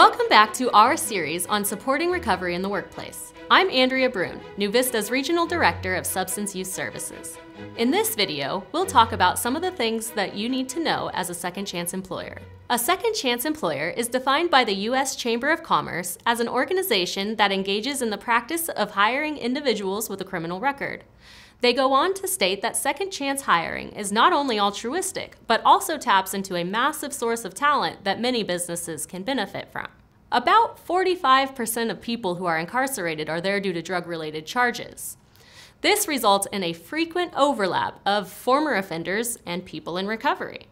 Welcome back to our series on supporting recovery in the workplace. I'm Andrea Brune, NuVista's Regional Director of Substance Use Services. In this video, we'll talk about some of the things that you need to know as a second chance employer. A second chance employer is defined by the U.S. Chamber of Commerce as an organization that engages in the practice of hiring individuals with a criminal record. They go on to state that second chance hiring is not only altruistic, but also taps into a massive source of talent that many businesses can benefit from. About 45% of people who are incarcerated are there due to drug-related charges. This results in a frequent overlap of former offenders and people in recovery.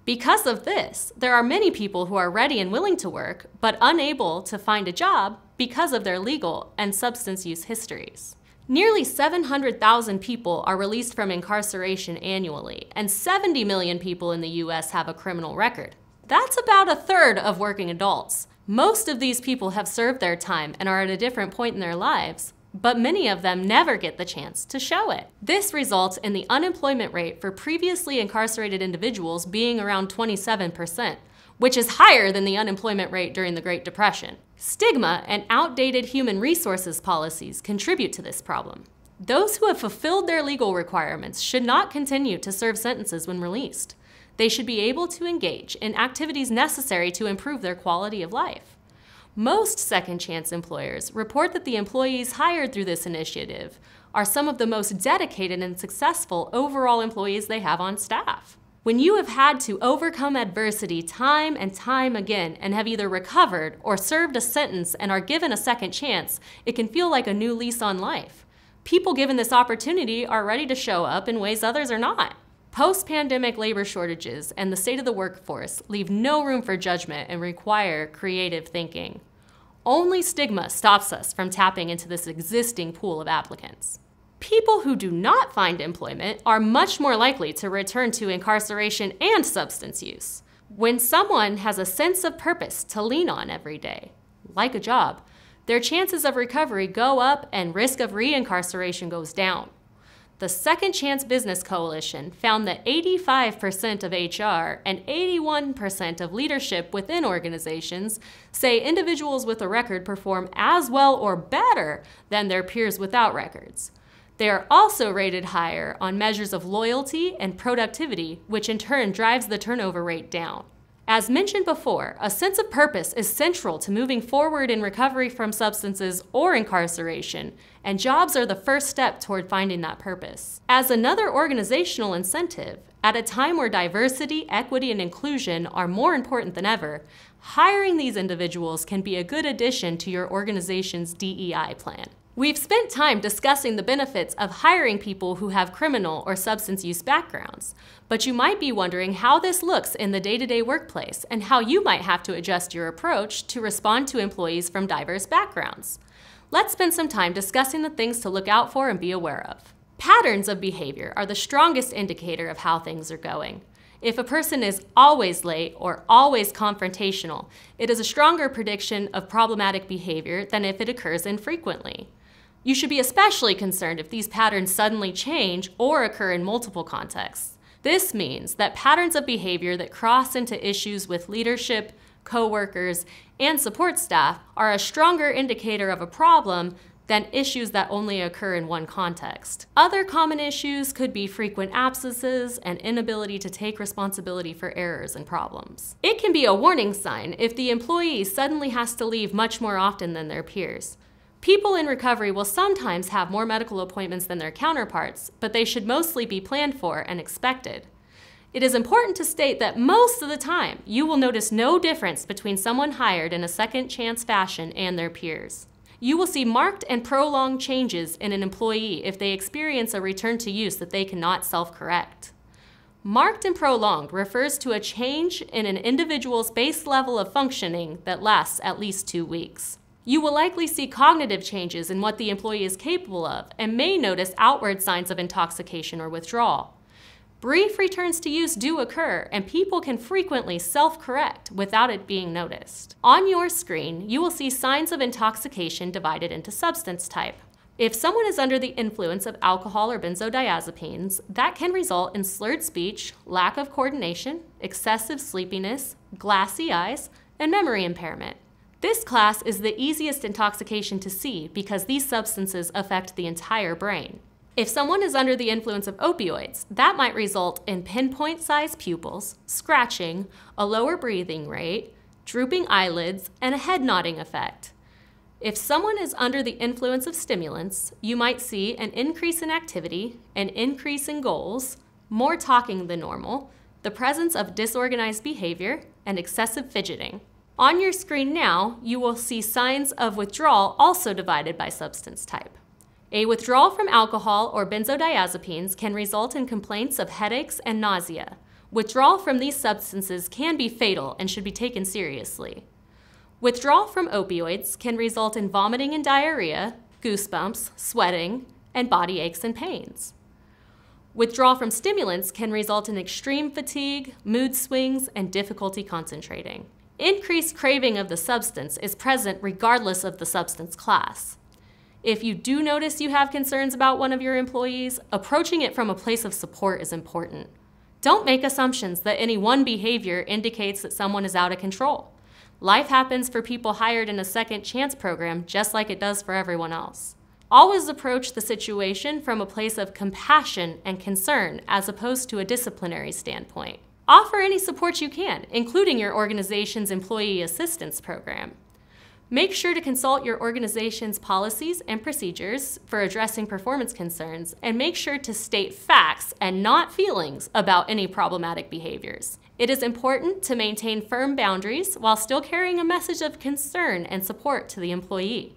Because of this, there are many people who are ready and willing to work, but unable to find a job because of their legal and substance use histories. Nearly 700,000 people are released from incarceration annually, and 70 million people in the U.S. have a criminal record. That's about a third of working adults. Most of these people have served their time and are at a different point in their lives, but many of them never get the chance to show it. This results in the unemployment rate for previously incarcerated individuals being around 27%, which is higher than the unemployment rate during the Great Depression. Stigma and outdated human resources policies contribute to this problem. Those who have fulfilled their legal requirements should not continue to serve sentences when released. They should be able to engage in activities necessary to improve their quality of life. Most second chance employers report that the employees hired through this initiative are some of the most dedicated and successful overall employees they have on staff. When you have had to overcome adversity time and time again and have either recovered or served a sentence and are given a second chance, it can feel like a new lease on life. People given this opportunity are ready to show up in ways others are not. Post-pandemic labor shortages and the state of the workforce leave no room for judgment and require creative thinking. Only stigma stops us from tapping into this existing pool of applicants. People who do not find employment are much more likely to return to incarceration and substance use. When someone has a sense of purpose to lean on every day, like a job, their chances of recovery go up and risk of reincarceration goes down. The Second Chance Business Coalition found that 85% of HR and 81% of leadership within organizations say individuals with a record perform as well or better than their peers without records. They are also rated higher on measures of loyalty and productivity, which in turn drives the turnover rate down. As mentioned before, a sense of purpose is central to moving forward in recovery from substances or incarceration, and jobs are the first step toward finding that purpose. As another organizational incentive, at a time where diversity, equity, and inclusion are more important than ever, hiring these individuals can be a good addition to your organization's DEI plan. We've spent time discussing the benefits of hiring people who have criminal or substance use backgrounds, but you might be wondering how this looks in the day-to-day workplace and how you might have to adjust your approach to respond to employees from diverse backgrounds. Let's spend some time discussing the things to look out for and be aware of. Patterns of behavior are the strongest indicator of how things are going. If a person is always late or always confrontational, it is a stronger prediction of problematic behavior than if it occurs infrequently. You should be especially concerned if these patterns suddenly change or occur in multiple contexts. This means that patterns of behavior that cross into issues with leadership, coworkers, and support staff are a stronger indicator of a problem than issues that only occur in one context. Other common issues could be frequent absences and inability to take responsibility for errors and problems. It can be a warning sign if the employee suddenly has to leave much more often than their peers. People in recovery will sometimes have more medical appointments than their counterparts, but they should mostly be planned for and expected. It is important to state that most of the time, you will notice no difference between someone hired in a second chance fashion and their peers. You will see marked and prolonged changes in an employee if they experience a return to use that they cannot self-correct. Marked and prolonged refers to a change in an individual's base level of functioning that lasts at least 2 weeks. You will likely see cognitive changes in what the employee is capable of and may notice outward signs of intoxication or withdrawal. Brief returns to use do occur, and people can frequently self-correct without it being noticed. On your screen, you will see signs of intoxication divided into substance type. If someone is under the influence of alcohol or benzodiazepines, that can result in slurred speech, lack of coordination, excessive sleepiness, glassy eyes, and memory impairment. This class is the easiest intoxication to see because these substances affect the entire brain. If someone is under the influence of opioids, that might result in pinpoint-sized pupils, scratching, a lower breathing rate, drooping eyelids, and a head nodding effect. If someone is under the influence of stimulants, you might see an increase in activity, an increase in goals, more talking than normal, the presence of disorganized behavior, and excessive fidgeting. On your screen now, you will see signs of withdrawal also divided by substance type. A withdrawal from alcohol or benzodiazepines can result in complaints of headaches and nausea. Withdrawal from these substances can be fatal and should be taken seriously. Withdrawal from opioids can result in vomiting and diarrhea, goosebumps, sweating, and body aches and pains. Withdrawal from stimulants can result in extreme fatigue, mood swings, and difficulty concentrating. Increased craving of the substance is present regardless of the substance class. If you do notice you have concerns about one of your employees, approaching it from a place of support is important. Don't make assumptions that any one behavior indicates that someone is out of control. Life happens for people hired in a second chance program just like it does for everyone else. Always approach the situation from a place of compassion and concern as opposed to a disciplinary standpoint. Offer any support you can, including your organization's employee assistance program. Make sure to consult your organization's policies and procedures for addressing performance concerns, and make sure to state facts and not feelings about any problematic behaviors. It is important to maintain firm boundaries while still carrying a message of concern and support to the employee.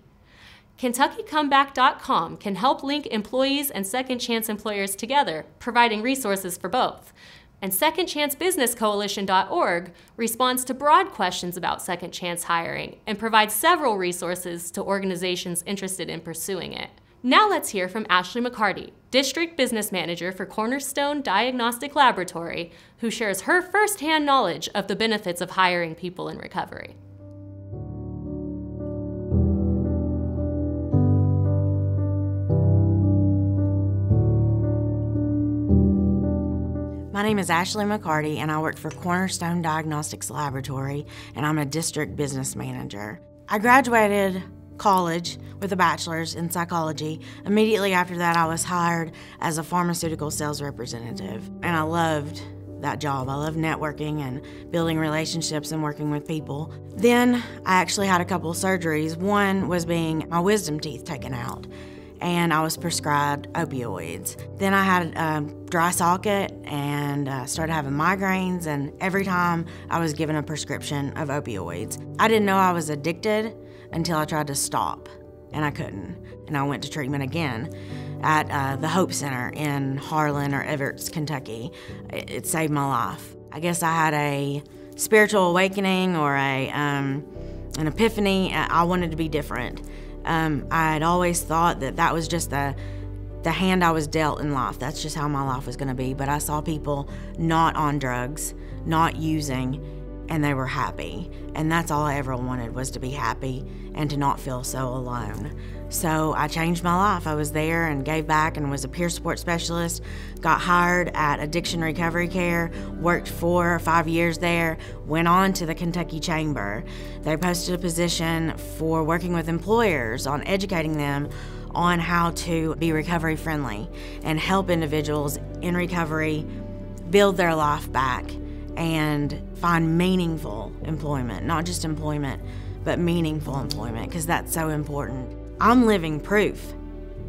KentuckyComeback.com can help link employees and second chance employers together, providing resources for both. And SecondChanceBusinessCoalition.org responds to broad questions about second chance hiring and provides several resources to organizations interested in pursuing it. Now let's hear from Ashley McCarty, District Business Manager for Cornerstone Diagnostic Laboratory, who shares her firsthand knowledge of the benefits of hiring people in recovery. My name is Ashley McCarty, and I work for Cornerstone Diagnostics Laboratory, and I'm a district business manager. I graduated college with a bachelor's in psychology. Immediately after that, I was hired as a pharmaceutical sales representative, and I loved that job. I love networking and building relationships and working with people. Then I actually had a couple of surgeries. One was being my wisdom teeth taken out, and I was prescribed opioids. Then I had a dry socket and started having migraines, and every time I was given a prescription of opioids. I didn't know I was addicted until I tried to stop, and I couldn't. And I went to treatment again at the Hope Center in Harlan or Everett, Kentucky. It saved my life. I guess I had a spiritual awakening or an epiphany. I wanted to be different. I had always thought that that was just the hand I was dealt in life. That's just how my life was going to be. But I saw people not on drugs, not using, and they were happy. And that's all I ever wanted, was to be happy and to not feel so alone. So I changed my life. I was there and gave back and was a peer support specialist, got hired at Addiction Recovery Care, worked 4 or 5 years there, went on to the Kentucky Chamber. They posted a position for working with employers on educating them on how to be recovery friendly and help individuals in recovery build their life back and find meaningful employment, not just employment, but meaningful employment, because that's so important. I'm living proof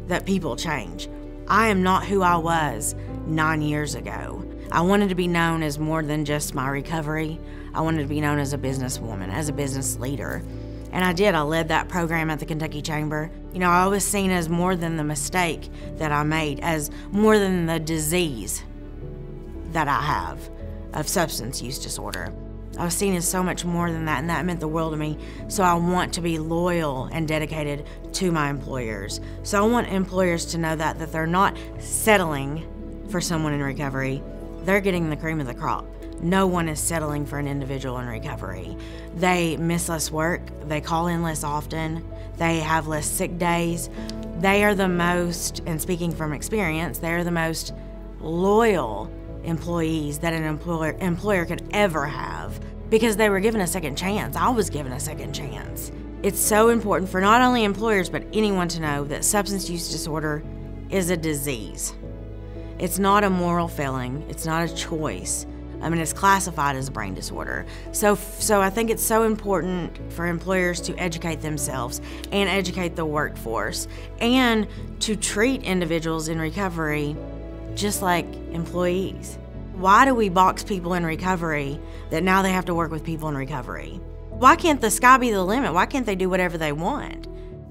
that people change. I am not who I was 9 years ago. I wanted to be known as more than just my recovery. I wanted to be known as a businesswoman, as a business leader. And I did. I led that program at the Kentucky Chamber. You know, I was seen as more than the mistake that I made, as more than the disease that I have of substance use disorder. I was seen as so much more than that, and that meant the world to me. So I want to be loyal and dedicated to my employers. So I want employers to know that they're not settling for someone in recovery. They're getting the cream of the crop. No one is settling for an individual in recovery. They miss less work. They call in less often. They have less sick days. They are the most, and speaking from experience, they are the most loyal employees that an employer could ever have. because they were given a second chance. I was given a second chance. It's so important for not only employers but anyone to know that substance use disorder is a disease. It's not a moral failing. It's not a choice. I mean, it's classified as a brain disorder. So I think it's so important for employers to educate themselves and educate the workforce and to treat individuals in recovery just like employees. Why do we box people in recovery that now they have to work with people in recovery? Why can't the sky be the limit? Why can't they do whatever they want?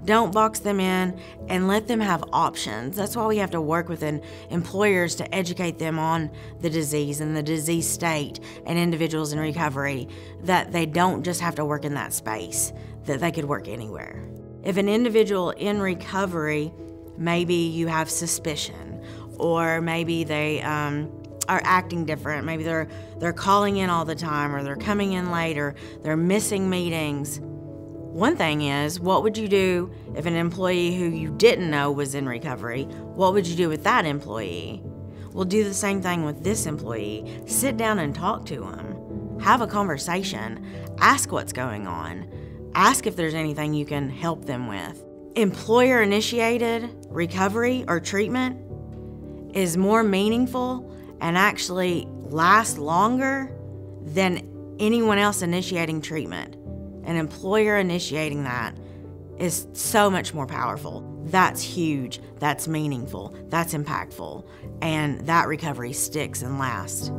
Don't box them in and let them have options. That's why we have to work with employers to educate them on the disease and the disease state and individuals in recovery, that they don't just have to work in that space, that they could work anywhere. If an individual in recovery, maybe you have suspicion, or maybe they are acting different, maybe they're calling in all the time, or they're coming in late, or they're missing meetings. One thing is, what would you do if an employee who you didn't know was in recovery? What would you do with that employee? Well, do the same thing with this employee. Sit down and talk to them. Have a conversation. Ask what's going on. Ask if there's anything you can help them with. Employer-initiated recovery or treatment is more meaningful and actually lasts longer than anyone else initiating treatment. An employer initiating that is so much more powerful. That's huge, that's meaningful, that's impactful, and that recovery sticks and lasts.